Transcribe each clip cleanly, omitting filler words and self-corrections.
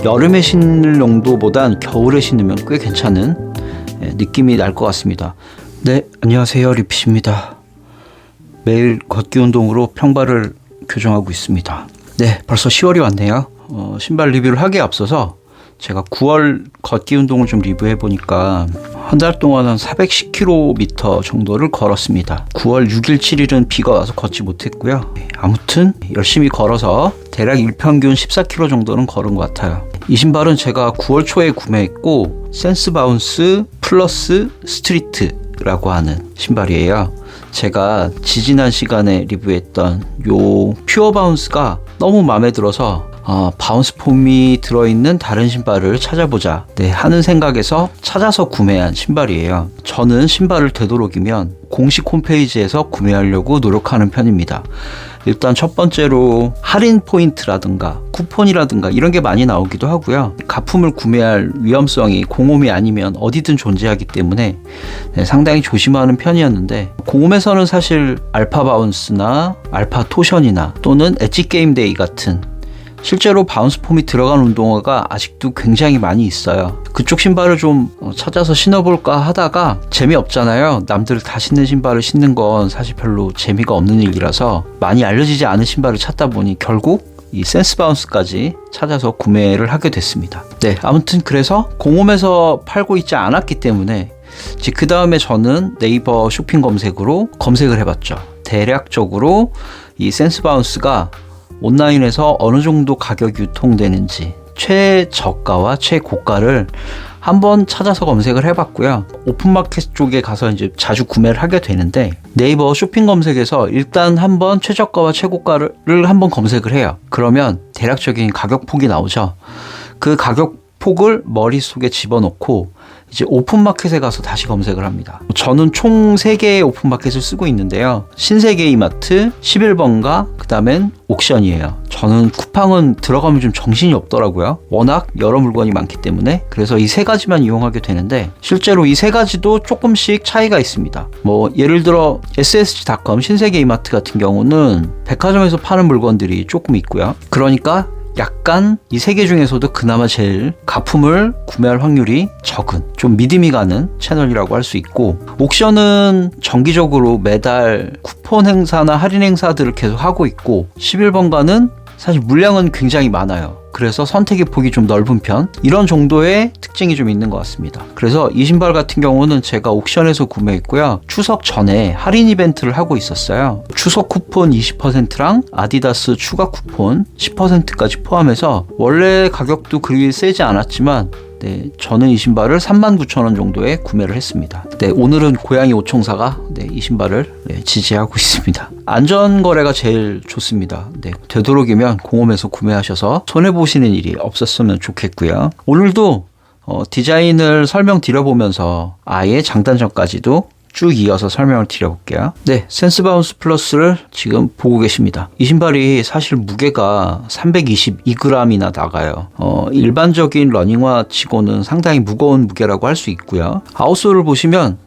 여름에 신을 정도보단 겨울에 신으면 꽤 괜찮은 느낌이 날 것 같습니다. 네, 안녕하세요, 리핏입니다. 매일 걷기 운동으로 평발을 교정하고 있습니다. 네, 벌써 10월이 왔네요. 신발 리뷰를 하기에 앞서서 제가 9월 걷기 운동을 좀 리뷰해 보니까 한 달 동안 한 410km 정도를 걸었습니다. 9월 6일, 7일은 비가 와서 걷지 못했고요. 아무튼 열심히 걸어서 대략 일평균 14km 정도는 걸은 것 같아요. 이 신발은 제가 9월 초에 구매했고 센스바운스 플러스 스트리트라고 하는 신발이에요. 제가 지지난 시간에 리뷰했던 요 퓨어 바운스가 너무 마음에 들어서 바운스 폼이 들어있는 다른 신발을 찾아보자 하는 생각에서 찾아서 구매한 신발이에요. 저는 신발을 되도록이면 공식 홈페이지에서 구매하려고 노력하는 편입니다. 일단 첫 번째로 할인 포인트라든가 쿠폰이라든가 이런 게 많이 나오기도 하고요. 가품을 구매할 위험성이 공홈이 아니면 어디든 존재하기 때문에 상당히 조심하는 편이었는데, 공홈에서는 사실 알파 바운스나 알파 토션이나 또는 엣지 게임 데이 같은 실제로 바운스 폼이 들어간 운동화가 아직도 굉장히 많이 있어요. 그쪽 신발을 좀 찾아서 신어볼까 하다가 재미없잖아요. 남들 다 신는 신발을 신는 건 사실 별로 재미가 없는 일이라서 많이 알려지지 않은 신발을 찾다 보니 결국 이 센스 바운스까지 찾아서 구매를 하게 됐습니다. 네, 아무튼 그래서 공홈에서 팔고 있지 않았기 때문에 그 다음에 저는 네이버 쇼핑 검색으로 검색을 해봤죠. 대략적으로 이 센스 바운스가 온라인에서 어느 정도 가격이 유통되는지 최저가와 최고가를 한번 찾아서 검색을 해봤고요. 오픈마켓 쪽에 가서 이제 자주 구매를 하게 되는데, 네이버 쇼핑 검색에서 일단 한번 최저가와 최고가를 한번 검색을 해요. 그러면 대략적인 가격 폭이 나오죠. 그 가격 폭을 머릿속에 집어넣고 이제 오픈마켓에 가서 다시 검색을 합니다. 저는 총 3개의 오픈마켓을 쓰고 있는데요. 신세계 이마트, 11번가, 그 다음엔 옥션이에요. 저는 쿠팡은 들어가면 좀 정신이 없더라고요. 워낙 여러 물건이 많기 때문에. 그래서 이 3가지만 이용하게 되는데, 실제로 이 3가지도 조금씩 차이가 있습니다. 예를 들어 ssg.com 신세계 이마트 같은 경우는 백화점에서 파는 물건들이 조금 있고요. 그러니까 약간 이 3개 중에서도 그나마 제일 가품을 구매할 확률이 적은, 좀 믿음이 가는 채널이라고 할 수 있고, 옥션은 정기적으로 매달 쿠폰 행사나 할인 행사들을 계속 하고 있고, 11번가는 사실 물량은 굉장히 많아요. 그래서 선택의 폭이 좀 넓은 편, 이런 정도의 특징이 좀 있는 것 같습니다. 그래서 이 신발 같은 경우는 제가 옥션에서 구매했고요. 추석 전에 할인 이벤트를 하고 있었어요. 추석 쿠폰 20%랑 아디다스 추가 쿠폰 10%까지 포함해서 원래 가격도 그리 세지 않았지만 저는 이 신발을 39,000원 정도에 구매를 했습니다. 오늘은 고양이 오총사가 이 신발을 지지하고 있습니다. 안전거래가 제일 좋습니다. 되도록이면 공홈에서 구매하셔서 손해보시는 일이 없었으면 좋겠고요. 오늘도 디자인을 설명드려보면서 아예 장단점까지도 쭉 이어서 설명을 드려볼게요. 센스바운스 플러스를 지금 보고 계십니다. 이 신발이 사실 무게가 322g이나 나가요. 일반적인 러닝화 치고는 상당히 무거운 무게라고 할 수 있고요. 아웃솔을 보시면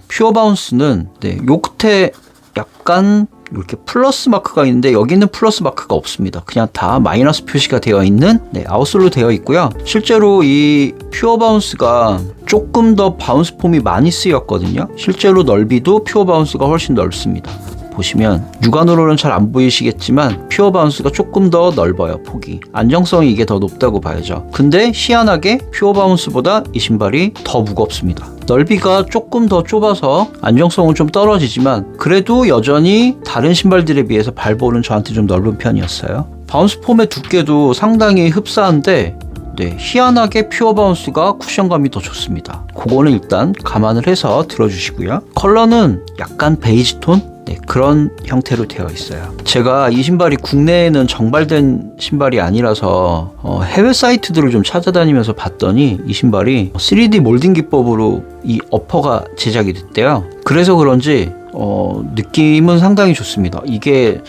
퓨어 바운스는 요 끝에 약간 이렇게 플러스 마크가 있는데, 여기는 플러스 마크가 없습니다. 그냥 다 마이너스 표시가 되어 있는 아웃솔로 되어 있고요. 실제로 이 퓨어 바운스가 조금 더 바운스 폼이 많이 쓰였거든요. 실제로 넓이도 퓨어 바운스가 훨씬 넓습니다. 보시면 육안으로는 잘 안 보이시겠지만 퓨어 바운스가 조금 더 넓어요. 폭이. 안정성이 이게 더 높다고 봐야죠. 근데 희한하게 퓨어 바운스보다 이 신발이 더 무겁습니다. 넓이가 조금 더 좁아서 안정성은 좀 떨어지지만 그래도 여전히 다른 신발들에 비해서 발볼은 저한테 좀 넓은 편이었어요. 바운스 폼의 두께도 상당히 흡사한데 희한하게 퓨어 바운스가 쿠션감이 더 좋습니다. 그거는 일단 감안을 해서 들어주시고요. 컬러는 약간 베이지 톤? 그런 형태로 되어 있어요. 제가 이 신발이 국내에는 정발된 신발이 아니라서 해외 사이트들을 좀 찾아다니면서 봤더니 이 신발이 3D 몰딩 기법으로 이 어퍼가 제작이 됐대요. 그래서 그런지 느낌은 상당히 좋습니다. 이게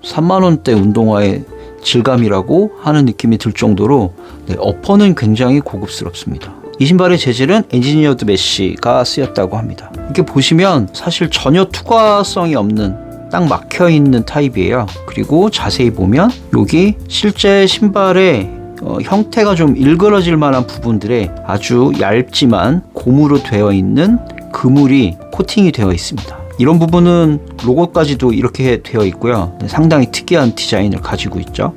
3만원대 운동화의 질감이라고 하는 느낌이 들 정도로 어퍼는 굉장히 고급스럽습니다. 이 신발의 재질은 엔지니어드 메쉬가 쓰였다고 합니다. 이렇게 보시면 사실 전혀 투과성이 없는 딱 막혀있는 타입이에요. 그리고 자세히 보면 여기 실제 신발의 형태가 좀 일그러질 만한 부분들에 아주 얇지만 고무로 되어 있는 그물이 코팅이 되어 있습니다. 이런 부분은 로고까지도 이렇게 되어 있고요. 상당히 특이한 디자인을 가지고 있죠.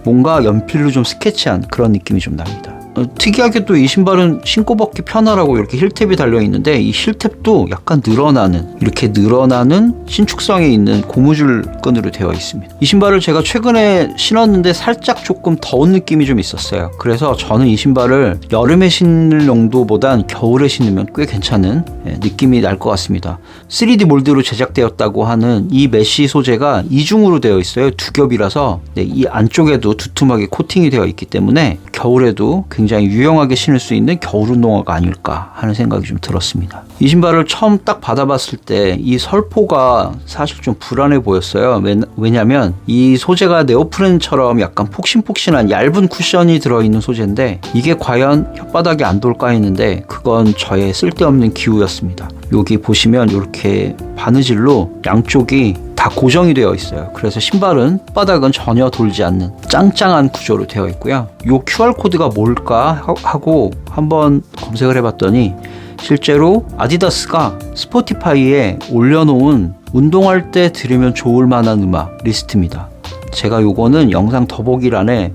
뭔가 연필로 좀 스케치한 그런 느낌이 좀 납니다. 특이하게 또 이 신발은 신고 벗기 편하라고 이렇게 힐탭이 달려 있는데, 이 힐탭도 약간 이렇게 늘어나는 신축성이 있는 고무줄 끈으로 되어 있습니다. 이 신발을 제가 최근에 신었는데 살짝 조금 더운 느낌이 좀 있었어요. 그래서 저는 이 신발을 여름에 신을 용도보단 겨울에 신으면 꽤 괜찮은 느낌이 날 것 같습니다. 3D 몰드로 제작되었다고 하는 이 메쉬 소재가 이중으로 되어 있어요. 두 겹이라서 이 안쪽에도 두툼하게 코팅이 되어 있기 때문에 겨울에도 굉장히 유용하게 신을 수 있는 겨울 운동화가 아닐까 하는 생각이 좀 들었습니다. 이 신발을 처음 딱 받아봤을 때 이 설포가 사실 좀 불안해 보였어요. 왜냐면 이 소재가 네오프렌처럼 약간 폭신폭신한 얇은 쿠션이 들어있는 소재인데, 이게 과연 혓바닥에 안 돌까 했는데 그건 저의 쓸데없는 기우였습니다. 여기 보시면 이렇게 바느질로 양쪽이 다 고정이 되어 있어요. 그래서 신발은 바닥은 전혀 돌지 않는 짱짱한 구조로 되어 있고요. 이 QR코드가 뭘까 하고 한번 검색을 해봤더니 실제로 아디다스가 스포티파이에 올려놓은 운동할 때 들으면 좋을 만한 음악 리스트입니다. 제가 요거는 영상 더보기란에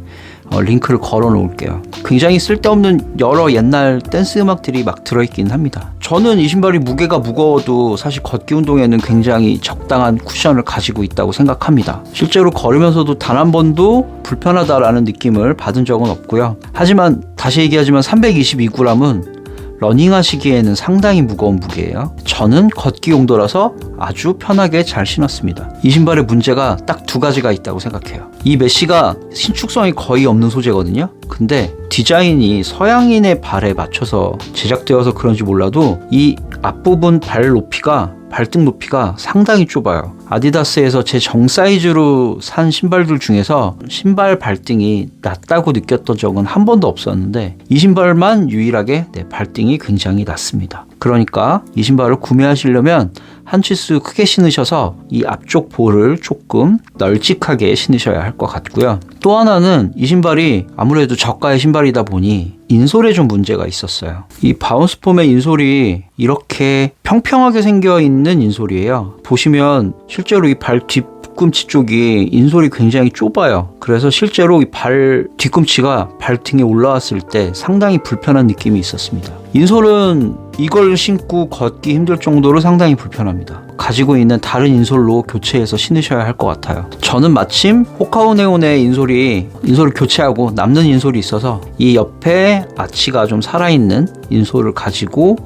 링크를 걸어 놓을게요. 굉장히 쓸데없는 여러 옛날 댄스 음악들이 막 들어있긴 합니다. 저는 이 신발이 무게가 무거워도 사실 걷기 운동에는 굉장히 적당한 쿠션을 가지고 있다고 생각합니다. 실제로 걸으면서도 단 한 번도 불편하다라는 느낌을 받은 적은 없고요. 하지만 다시 얘기하지만 322g은 러닝 하시기에는 상당히 무거운 무게예요. 저는 걷기 용도라서 아주 편하게 잘 신었습니다. 이 신발의 문제가 딱 두 가지가 있다고 생각해요. 이 메쉬가 신축성이 거의 없는 소재거든요. 근데 디자인이 서양인의 발에 맞춰서 제작되어서 그런지 몰라도 이 앞부분 발등 높이가 상당히 좁아요. 아디다스에서 제 정 사이즈로 산 신발들 중에서 신발 발등이 낮다고 느꼈던 적은 한 번도 없었는데, 이 신발만 유일하게 발등이 굉장히 낮습니다. 그러니까 이 신발을 구매하시려면 한 치수 크게 신으셔서 이 앞쪽 볼을 조금 널찍하게 신으셔야 할 것 같고요. 또 하나는 이 신발이 아무래도 저가의 신발이다 보니 인솔에 좀 문제가 있었어요. 이 바운스폼의 인솔이 이렇게 평평하게 생겨 있는 인솔이에요. 보시면 실제로 이 발 뒤꿈치 쪽이 인솔이 굉장히 좁아요. 그래서 실제로 이 발 뒤꿈치가 발등에 올라왔을 때 상당히 불편한 느낌이 있었습니다. 인솔은 이걸 신고 걷기 힘들 정도로 상당히 불편합니다. 가지고 있는 다른 인솔로 교체해서 신으셔야 할 것 같아요. 저는 마침 호카오네온의 인솔을 교체하고 남는 인솔이 있어서 이 옆에 아치가 좀 살아있는 인솔을 가지고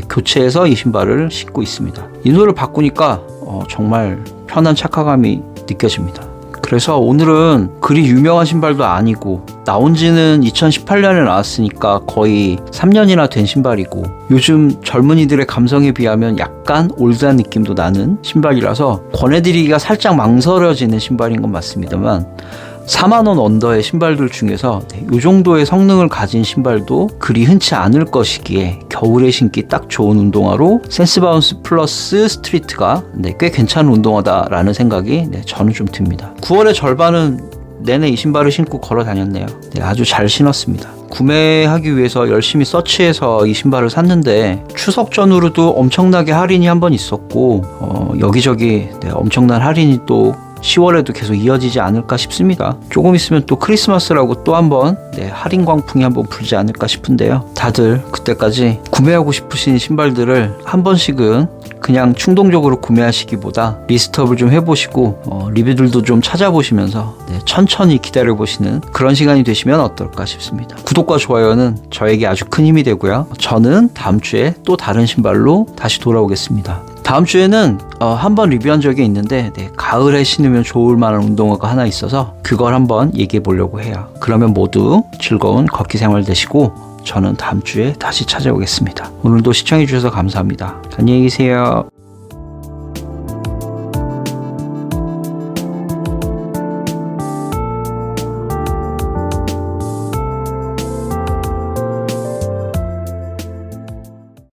교체해서 이 신발을 신고 있습니다. 인솔을 바꾸니까 정말 편한 착화감이 느껴집니다. 그래서 오늘은 그리 유명한 신발도 아니고 나온 지는 2018년에 나왔으니까 거의 3년이나 된 신발이고, 요즘 젊은이들의 감성에 비하면 약간 올드한 느낌도 나는 신발이라서 권해드리기가 살짝 망설여지는 신발인 건 맞습니다만, 4만원 언더의 신발들 중에서 이 정도의 성능을 가진 신발도 그리 흔치 않을 것이기에 겨울에 신기 딱 좋은 운동화로 센스바운스 플러스 스트리트가 꽤 괜찮은 운동화다라는 생각이 저는 좀 듭니다. 9월의 절반은 내내 이 신발을 신고 걸어 다녔네요. 아주 잘 신었습니다. 구매하기 위해서 열심히 서치해서 이 신발을 샀는데 추석 전후로도 엄청나게 할인이 한 번 있었고 여기저기 엄청난 할인이 또 10월에도 계속 이어지지 않을까 싶습니다. 조금 있으면 또 크리스마스라고 또 한번 할인 광풍이 한번 불지 않을까 싶은데요. 다들 그때까지 구매하고 싶으신 신발들을 한 번씩은 그냥 충동적으로 구매하시기보다 리스트업을 좀 해보시고 리뷰들도 좀 찾아보시면서 천천히 기다려보시는 그런 시간이 되시면 어떨까 싶습니다. 구독과 좋아요는 저에게 아주 큰 힘이 되고요. 저는 다음 주에 또 다른 신발로 다시 돌아오겠습니다. 다음 주에는 한번 리뷰한 적이 있는데 가을에 신으면 좋을 만한 운동화가 하나 있어서 그걸 한번 얘기해 보려고 해요. 그러면 모두 즐거운 걷기 생활 되시고 저는 다음 주에 다시 찾아오겠습니다. 오늘도 시청해 주셔서 감사합니다. 안녕히 계세요.